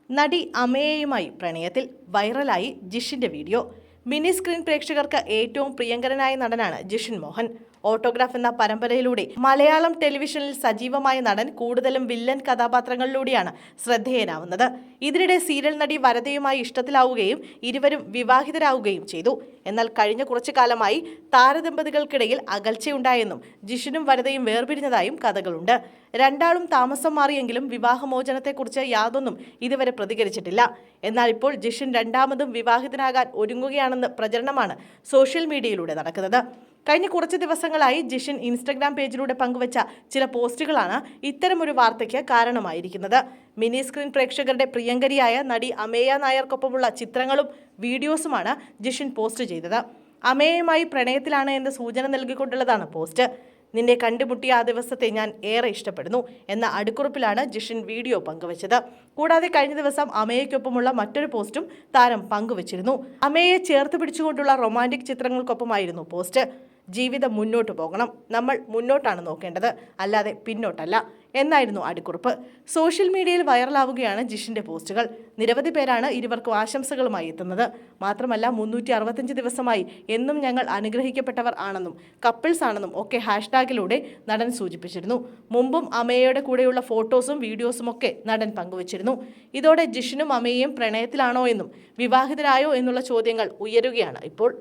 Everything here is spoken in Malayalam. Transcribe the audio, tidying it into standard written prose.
നടി അമേയയുമായി പ്രണയത്തിൽ വൈറലായി ജിഷിന്റെ വീഡിയോ. മിനി സ്ക്രീൻ പ്രേക്ഷകർക്ക് ഏറ്റവും പ്രിയങ്കരനായ നടനാണ് ജിഷിൻ മോഹൻ. ഓട്ടോഗ്രാഫ് എന്ന പരമ്പരയിലൂടെ മലയാളം ടെലിവിഷനിൽ സജീവമായ നടൻ കൂടുതലും വില്ലൻ കഥാപാത്രങ്ങളിലൂടെയാണ് ശ്രദ്ധേയനാവുന്നത്. ഇതിനിടെ സീരിയൽ നടി വരദയുമായി ഇഷ്ടത്തിലാവുകയും ഇരുവരും വിവാഹിതരാവുകയും ചെയ്തു. എന്നാൽ കഴിഞ്ഞ കുറച്ചു കാലമായി താരദമ്പതികൾക്കിടയിൽ അകൽച്ചയുണ്ടായെന്നും ജിഷിനും വരദയും വേർപിരിഞ്ഞതായും കഥകളുണ്ട്. രണ്ടാളും താമസം മാറിയെങ്കിലും വിവാഹമോചനത്തെക്കുറിച്ച് യാതൊന്നും ഇതുവരെ പ്രതികരിച്ചിട്ടില്ല. എന്നാൽ ഇപ്പോൾ ജിഷിൻ രണ്ടാമതും വിവാഹിതനാകാൻ ഒരുങ്ങുകയാണെന്ന് പ്രചരണമാണ് സോഷ്യൽ മീഡിയയിലൂടെ നടക്കുന്നത്. കഴിഞ്ഞ കുറച്ച് ദിവസങ്ങളായി ജിഷിൻ ഇൻസ്റ്റഗ്രാം പേജിലൂടെ പങ്കുവച്ച ചില പോസ്റ്റുകളാണ് ഇത്തരമൊരു വാർത്തയ്ക്ക് കാരണമായിരിക്കുന്നത്. മിനി സ്ക്രീൻ പ്രേക്ഷകരുടെ പ്രിയങ്കരിയായ നടി അമേയ നായർക്കൊപ്പമുള്ള ചിത്രങ്ങളും വീഡിയോസുമാണ് ജിഷിൻ പോസ്റ്റ് ചെയ്തത്. അമേയയുമായി പ്രണയത്തിലാണ് എന്ന് സൂചന നൽകിക്കൊണ്ടുള്ളതാണ് പോസ്റ്റ്. നിന്നെ കണ്ടുമുട്ടിയ ആ ദിവസത്തെ ഞാൻ ഏറെ ഇഷ്ടപ്പെടുന്നു എന്ന അടിക്കുറിപ്പിലാണ് ജിഷിൻ വീഡിയോ പങ്കുവച്ചത്. കൂടാതെ കഴിഞ്ഞ ദിവസം അമേയയ്ക്കൊപ്പമുള്ള മറ്റൊരു പോസ്റ്റും താരം പങ്കുവച്ചിരുന്നു. അമേയെ ചേർത്ത് പിടിച്ചുകൊണ്ടുള്ള റൊമാൻറ്റിക് ചിത്രങ്ങൾക്കൊപ്പമായിരുന്നു പോസ്റ്റ്. ജീവിതം മുന്നോട്ട് പോകണം, നമ്മൾ മുന്നോട്ടാണ് നോക്കേണ്ടത്, അല്ലാതെ പിന്നോട്ടല്ല എന്നായിരുന്നു അടിക്കുറിപ്പ്. സോഷ്യൽ മീഡിയയിൽ വൈറലാവുകയാണ് ജിഷിന്റെ പോസ്റ്റുകൾ. നിരവധി പേരാണ് ഇരുവർക്കും ആശംസകളുമായി എത്തുന്നത്. മാത്രമല്ല 365 ദിവസമായി എന്നും ഞങ്ങൾ അനുഗ്രഹിക്കപ്പെട്ടവർ ആണെന്നും കപ്പിൾസ് ആണെന്നും ഒക്കെ ഹാഷ്ടാഗിലൂടെ നടൻ സൂചിപ്പിച്ചിരുന്നു. മുമ്പും അമേയയുടെ കൂടെയുള്ള ഫോട്ടോസും വീഡിയോസും ഒക്കെ നടൻ പങ്കുവച്ചിരുന്നു. ഇതോടെ ജിഷിനും അമേയയും പ്രണയത്തിലാണോ എന്നും വിവാഹിതരായോ എന്നുള്ള ചോദ്യങ്ങൾ ഉയരുകയാണ് ഇപ്പോൾ.